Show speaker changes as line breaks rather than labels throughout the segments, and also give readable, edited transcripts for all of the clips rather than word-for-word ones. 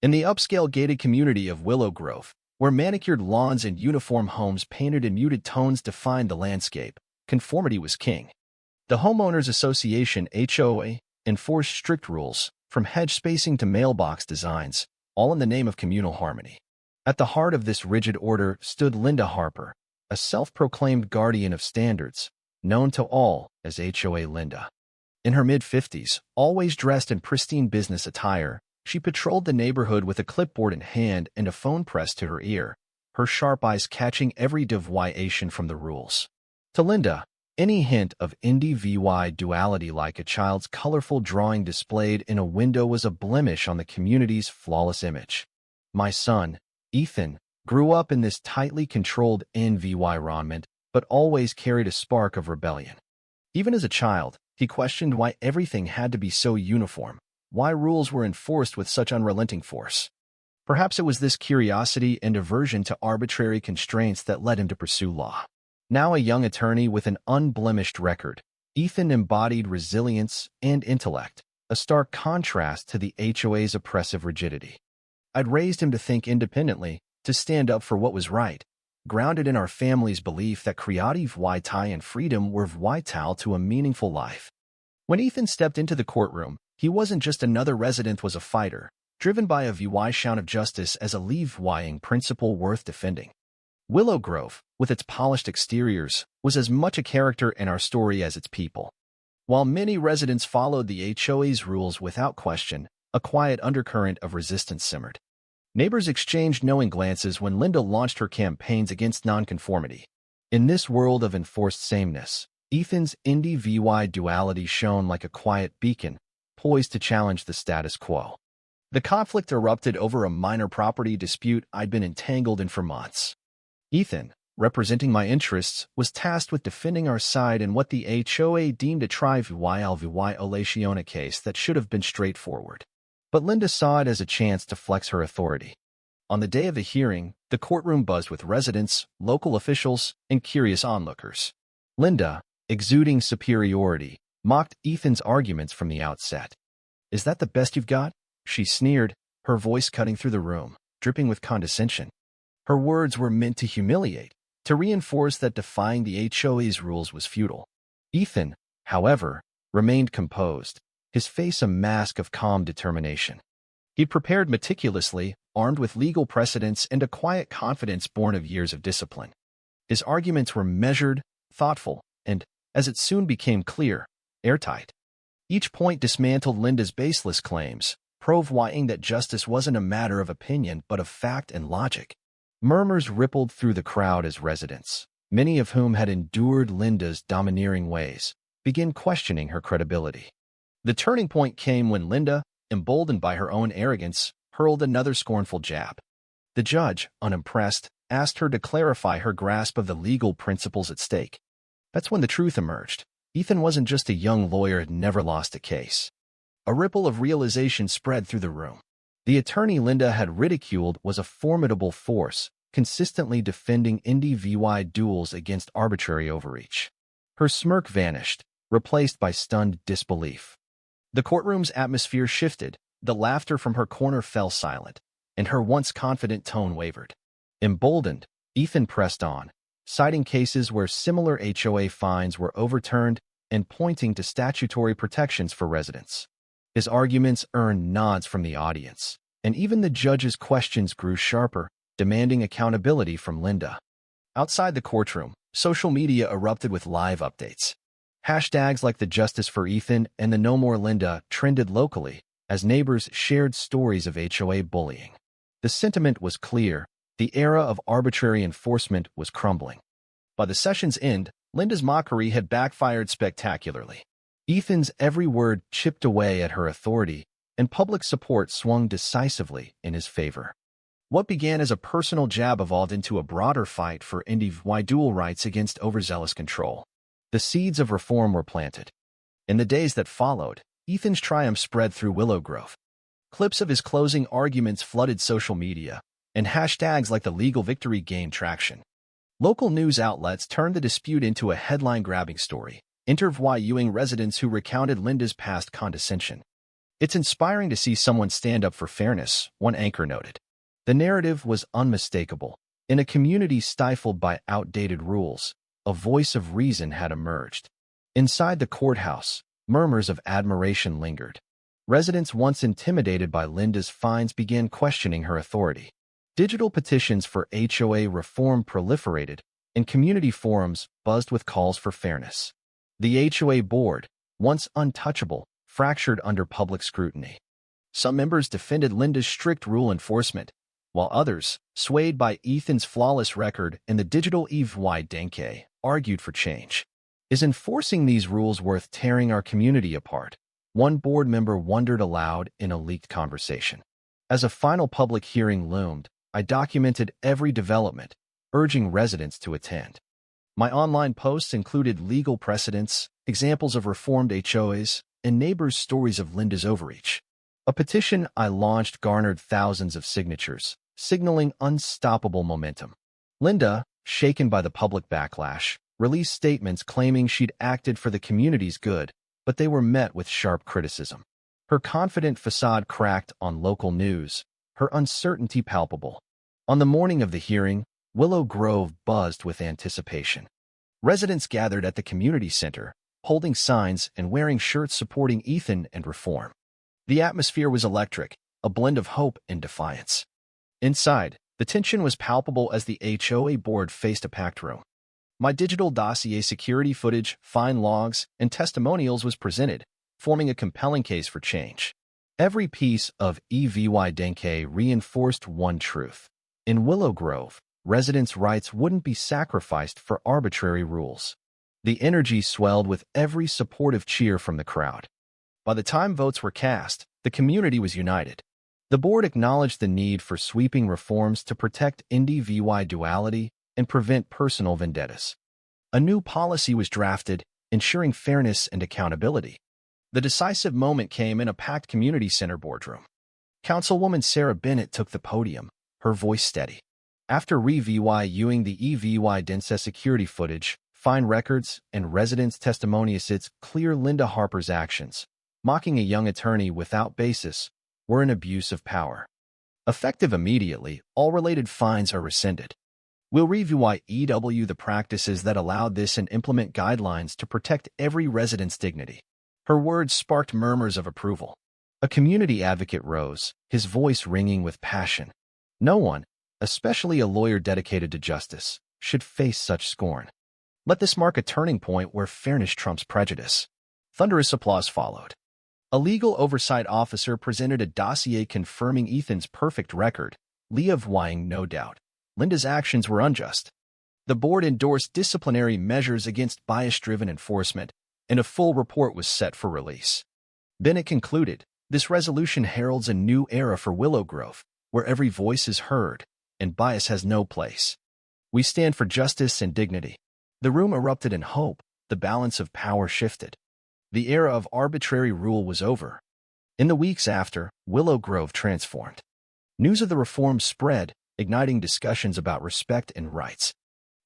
In the upscale gated community of Willow Grove, where manicured lawns and uniform homes painted in muted tones defined the landscape, conformity was king. The Homeowners Association (HOA) enforced strict rules, from hedge spacing to mailbox designs, all in the name of communal harmony. At the heart of this rigid order stood Linda Harper, a self-proclaimed guardian of standards, known to all as HOA Linda. In her mid-50s, always dressed in pristine business attire, she patrolled the neighborhood with a clipboard in hand and a phone pressed to her ear, her sharp eyes catching every deviation from the rules. To Linda, any hint of indie duality, like a child's colorful drawing displayed in a window, was a blemish on the community's flawless image. My son, Ethan, grew up in this tightly controlled environment, but always carried a spark of rebellion. Even as a child, he questioned why everything had to be so uniform, why rules were enforced with such unrelenting force. Perhaps it was this curiosity and aversion to arbitrary constraints that led him to pursue law. Now a young attorney with an unblemished record, Ethan embodied resilience and intellect, a stark contrast to the HOA's oppressive rigidity. I'd raised him to think independently, to stand up for what was right, grounded in our family's belief that creativity and freedom were vital to a meaningful life. When Ethan stepped into the courtroom, he wasn't just another resident, was a fighter, driven by a vision of justice as a living principle worth defending. Willow Grove, with its polished exteriors, was as much a character in our story as its people. While many residents followed the HOA's rules without question, a quiet undercurrent of resistance simmered. Neighbors exchanged knowing glances when Linda launched her campaigns against nonconformity. In this world of enforced sameness, Ethan's indie duality shone like a quiet beacon, poised to challenge the status quo. The conflict erupted over a minor property dispute I'd been entangled in for months. Ethan, representing my interests, was tasked with defending our side in what the HOA deemed a trivial violation case that should have been straightforward. But Linda saw it as a chance to flex her authority. On the day of the hearing, the courtroom buzzed with residents, local officials, and curious onlookers. Linda, exuding superiority, mocked Ethan's arguments from the outset. "Is that the best you've got?" she sneered, her voice cutting through the room, dripping with condescension. Her words were meant to humiliate, to reinforce that defying the HOA's rules was futile. Ethan, however, remained composed, his face a mask of calm determination. He'd prepared meticulously, armed with legal precedents and a quiet confidence born of years of discipline. His arguments were measured, thoughtful, and, as it soon became clear, airtight. Each point dismantled Linda's baseless claims, proving that justice wasn't a matter of opinion but of fact and logic. Murmurs rippled through the crowd as residents, many of whom had endured Linda's domineering ways, began questioning her credibility. The turning point came when Linda, emboldened by her own arrogance, hurled another scornful jab. The judge, unimpressed, asked her to clarify her grasp of the legal principles at stake. That's when the truth emerged. Ethan wasn't just a young lawyer who'd never lost a case. A ripple of realization spread through the room. The attorney Linda had ridiculed was a formidable force, consistently defending indie duels against arbitrary overreach. Her smirk vanished, replaced by stunned disbelief. The courtroom's atmosphere shifted, the laughter from her corner fell silent, and her once confident tone wavered. Emboldened, Ethan pressed on, citing cases where similar HOA fines were overturned and pointing to statutory protections for residents. His arguments earned nods from the audience, and even the judge's questions grew sharper, demanding accountability from Linda. Outside the courtroom, social media erupted with live updates. Hashtags like the Justice for Ethan and the No More Linda trended locally as neighbors shared stories of HOA bullying. The sentiment was clear: the era of arbitrary enforcement was crumbling. By the session's end, Linda's mockery had backfired spectacularly. Ethan's every word chipped away at her authority, and public support swung decisively in his favor. What began as a personal jab evolved into a broader fight for individual rights against overzealous control. The seeds of reform were planted. In the days that followed, Ethan's triumph spread through Willow Grove. Clips of his closing arguments flooded social media, and hashtags like the legal victory gained traction. Local news outlets turned the dispute into a headline-grabbing story, interviewing residents who recounted Linda's past condescension. It's inspiring to see someone stand up for fairness, one anchor noted. The narrative was unmistakable. In a community stifled by outdated rules, a voice of reason had emerged. Inside the courthouse, murmurs of admiration lingered. Residents once intimidated by Linda's fines began questioning her authority. Digital petitions for HOA reform proliferated, and community forums buzzed with calls for fairness. The HOA board, once untouchable, fractured under public scrutiny. Some members defended Linda's strict rule enforcement, while others, swayed by Ethan's flawless record and the digital HOA denke, argued for change. Is enforcing these rules worth tearing our community apart? One board member wondered aloud in a leaked conversation. As a final public hearing loomed, I documented every development, urging residents to attend. My online posts included legal precedents, examples of reformed HOAs, and neighbors' stories of Linda's overreach. A petition I launched garnered thousands of signatures, signaling unstoppable momentum. Linda, shaken by the public backlash, released statements claiming she'd acted for the community's good, but they were met with sharp criticism. Her confident facade cracked on local news, her uncertainty palpable. On the morning of the hearing, Willow Grove buzzed with anticipation. Residents gathered at the community center, holding signs and wearing shirts supporting Ethan and reform. The atmosphere was electric, a blend of hope and defiance. Inside, the tension was palpable as the HOA board faced a packed room. My digital dossier security footage, fine logs, and testimonials was presented, forming a compelling case for change. Every piece of HOA denke reinforced one truth. In Willow Grove, residents' rights wouldn't be sacrificed for arbitrary rules. The energy swelled with every supportive cheer from the crowd. By the time votes were cast, the community was united. The board acknowledged the need for sweeping reforms to protect individuality and prevent personal vendettas. A new policy was drafted, ensuring fairness and accountability. The decisive moment came in a packed community center boardroom. Councilwoman Sarah Bennett took the podium, her voice steady. After reviewing the HOA dense security footage, fine records, and residents' testimonies, it's clear Linda Harper's actions, mocking a young attorney without basis, were an abuse of power. Effective immediately, all related fines are rescinded. We'll review the practices that allowed this and implement guidelines to protect every resident's dignity. Her words sparked murmurs of approval. A community advocate rose, his voice ringing with passion. No one, especially a lawyer dedicated to justice, should face such scorn. Let this mark a turning point where fairness trumps prejudice. Thunderous applause followed. A legal oversight officer presented a dossier confirming Ethan's perfect record, leaving no doubt. Linda's actions were unjust. The board endorsed disciplinary measures against bias-driven enforcement, and a full report was set for release. Bennett concluded, this resolution heralds a new era for Willow Grove, where every voice is heard, and bias has no place. We stand for justice and dignity. The room erupted in hope, the balance of power shifted. The era of arbitrary rule was over. In the weeks after, Willow Grove transformed. News of the reform spread, igniting discussions about respect and rights.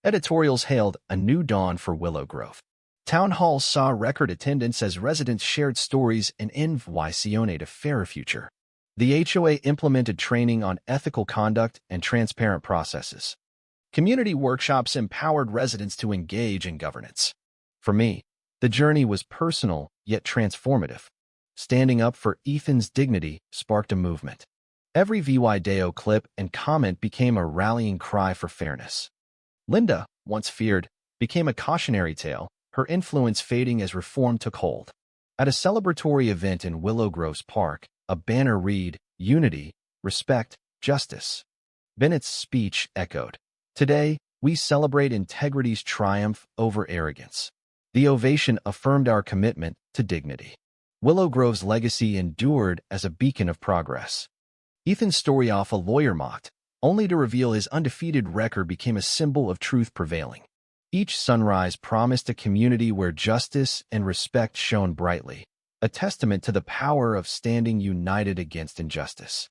Editorials hailed a new dawn for Willow Grove. Town halls saw record attendance as residents shared stories and invited a fairer future. The HOA implemented training on ethical conduct and transparent processes. Community workshops empowered residents to engage in governance. For me, the journey was personal yet transformative. Standing up for Ethan's dignity sparked a movement. Every video clip and comment became a rallying cry for fairness. Linda, once feared, became a cautionary tale, her influence fading as reform took hold. At a celebratory event in Willow Grove's Park, a banner read, "Unity, Respect, Justice." Bennett's speech echoed, "Today, we celebrate integrity's triumph over arrogance." The ovation affirmed our commitment to dignity. Willow Grove's legacy endured as a beacon of progress. Ethan's story off a lawyer mocked, only to reveal his undefeated record became a symbol of truth prevailing. Each sunrise promised a community where justice and respect shone brightly, a testament to the power of standing united against injustice.